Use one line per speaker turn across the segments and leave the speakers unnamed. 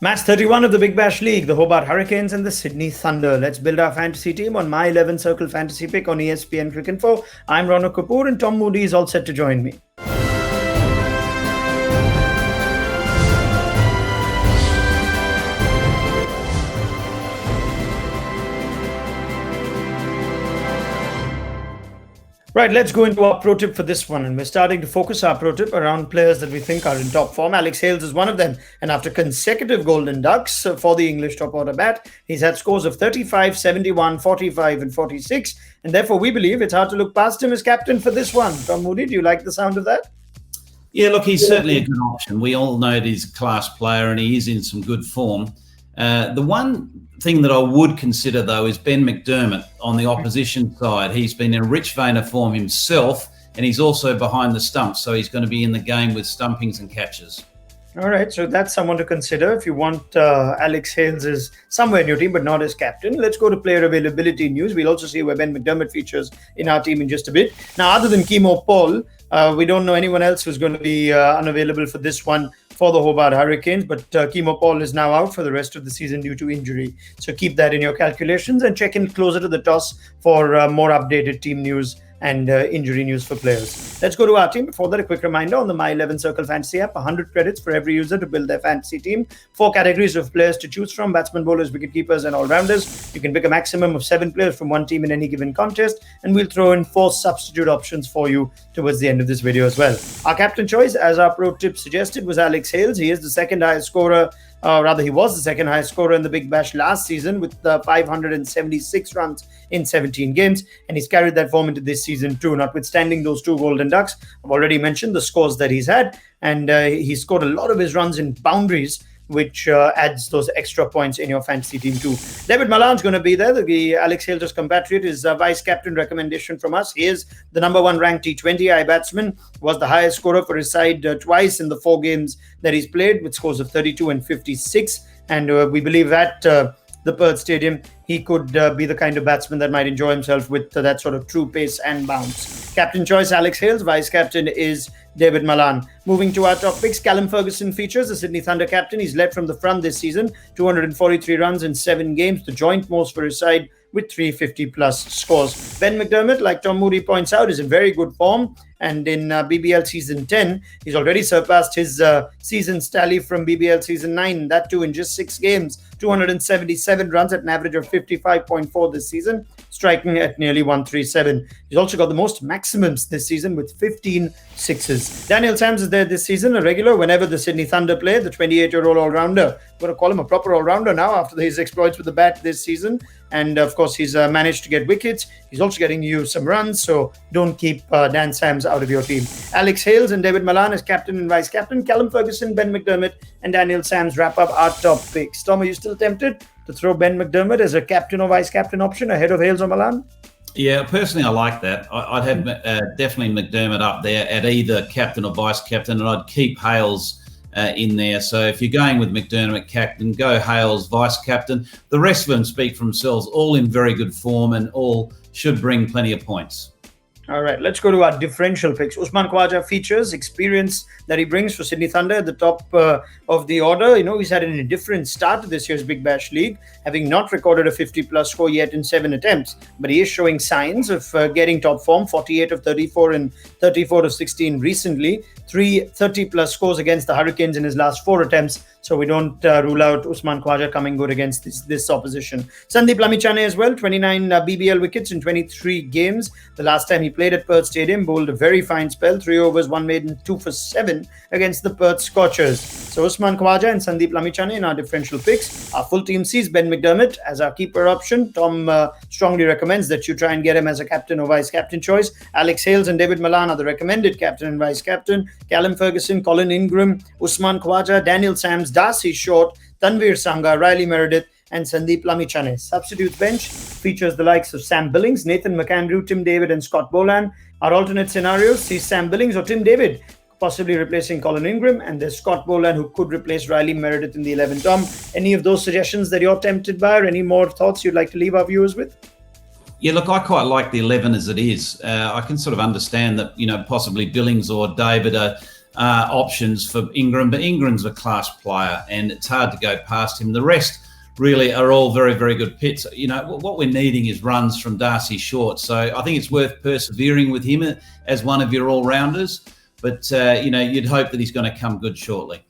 Match 31 of the Big Bash League, the Hobart Hurricanes and the Sydney Thunder. Let's build our fantasy team on my 11 Circle Fantasy Pick on ESPNcricinfo. I'm Ronak Kapoor and Tom Moody is all set to join me. Right, let's go into our pro tip for this one. And we're starting to focus our pro tip around players that we think are in top form. Alex Hales is one of them. And after consecutive Golden Ducks for the English top order bat, he's had scores of 35, 71, 45 and 46. And therefore, we believe it's hard to look past him as captain for this one. Tom Moody, do you like the sound of that?
Yeah, look, he's certainly a good option. We all know that he's a class player and he is in some good form. The one thing that I would consider, though, is Ben McDermott on the opposition side. He's been in a rich vein of form himself, and he's also behind the stumps, so he's going to be in the game with stumpings and catches.
All right, so that's someone to consider if you want Alex Hales is somewhere in your team, but not as captain. Let's go to player availability news. We'll also see where Ben McDermott features in our team in just a bit. Now, other than Kimo Paul, we don't know anyone else who's going to be unavailable for this one for the Hobart Hurricanes, but Kimo Paul is now out for the rest of the season due to injury. So keep that in your calculations and check in closer to the toss for more updated team news and injury news for players. Let's go to our team. Before that, a quick reminder on the My 11 Circle Fantasy app, 100 credits for every user to build their fantasy team. 4 categories of players to choose from: batsmen, bowlers, wicket keepers and all-rounders. You can pick a maximum of 7 players from one team in any given contest, and we'll throw in 4 substitute options for you towards the end of this video as well. Our captain choice, as our pro tip suggested, was Alex Hales. He is the second highest scorer. He was the second highest scorer in the Big Bash last season with 576 runs in 17 games, and he's carried that form into this season too, notwithstanding those 2 Golden Ducks. I've already mentioned the scores that he's had, and he scored a lot of his runs in boundaries, which adds those extra points in your fantasy team too. David Malan's going to be there. The Alex Hales' compatriot is vice captain recommendation from us. He is the number 1 ranked T20I batsman, was the highest scorer for his side twice in the 4 games that he's played with scores of 32 and 56. And we believe that the Perth Stadium, he could be the kind of batsman that might enjoy himself with that sort of true pace and bounce. Captain choice, Alex Hales. Vice captain is David Malan. Moving to our top picks, Callum Ferguson features, the Sydney Thunder captain. He's led from the front this season, 243 runs in 7 games, the joint most for his side with 350 plus scores. Ben McDermott, like Tom Moody points out, is in very good form. And in BBL season 10, he's already surpassed his season's tally from BBL season 9. That too in just 6 games, 277 runs at an average of 55.4 this season, striking at nearly 137. He's also got the most maximums this season with 15 sixes. Daniel Sams is there this season, a regular whenever the Sydney Thunder play, the 28-year-old all-rounder. I'm going to call him a proper all-rounder now after his exploits with the bat this season. And of course, he's managed to get wickets. He's also getting you some runs, so don't keep Dan Sams out of your team. Alex Hales and David Malan as captain and vice captain. Callum Ferguson, Ben McDermott and Daniel Sams wrap up our top picks. Tom, are you still tempted to throw Ben McDermott as a captain or vice captain option ahead of Hales or Malan?
Yeah, personally, I like that. I'd have definitely McDermott up there at either captain or vice captain, and I'd keep Hales in there. So if you're going with McDermott captain, go Hales vice captain. The rest of them speak for themselves, all in very good form and all should bring plenty of points.
All right, let's go to our differential picks. Usman Khawaja features, experience that he brings for Sydney Thunder at the top of the order. You know, he's had an indifferent start to this year's Big Bash League, having not recorded a 50-plus score yet in 7 attempts. But he is showing signs of getting top form, 48 of 34 and 34 of 16 recently. 3 30-plus scores against the Hurricanes in his last 4 attempts. So we don't rule out Usman Khawaja coming good against this opposition. Sandeep Lamichhane as well, 29 BBL wickets in 23 games. The last time he played at Perth Stadium, bowled a very fine spell, 3 overs, 1 maiden, 2 for 7 against the Perth Scorchers. So Usman Khawaja and Sandeep Lamichhane in our differential picks. Our full team sees Ben McDermott as our keeper option. Tom strongly recommends that you try and get him as a captain or vice captain choice. Alex Hales and David Malan are the recommended captain and vice captain. Callum Ferguson, Colin Ingram, Usman Khawaja, Daniel Sams, Darcy Short, Tanveer Sangha, Riley Meredith and Sandeep Lamichhane. Substitute bench features the likes of Sam Billings, Nathan McAndrew, Tim David and Scott Boland. Our alternate scenarios see Sam Billings or Tim David possibly replacing Colin Ingram, and there's Scott Boland who could replace Riley Meredith in the 11. Tom, any of those suggestions that you're tempted by, or any more thoughts you'd like to leave our viewers with?
Yeah, look, I quite like the 11 as it is. I can sort of understand that, possibly Billings or David are options for Ingram, but Ingram's a class player and it's hard to go past him. The rest really are all very, very good pits. You know, what we're needing is runs from Darcy Short. So I think it's worth persevering with him as one of your all-rounders. But, you know, you'd hope that he's going to come good shortly.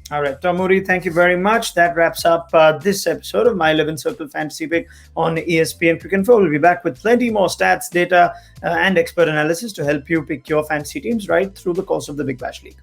All right, Tom Moody, thank you very much. That wraps up this episode of my 11 Circle Fantasy Pick on ESPNcricinfo. We'll be back with plenty more stats, data, and expert analysis to help you pick your fantasy teams right through the course of the Big Bash League.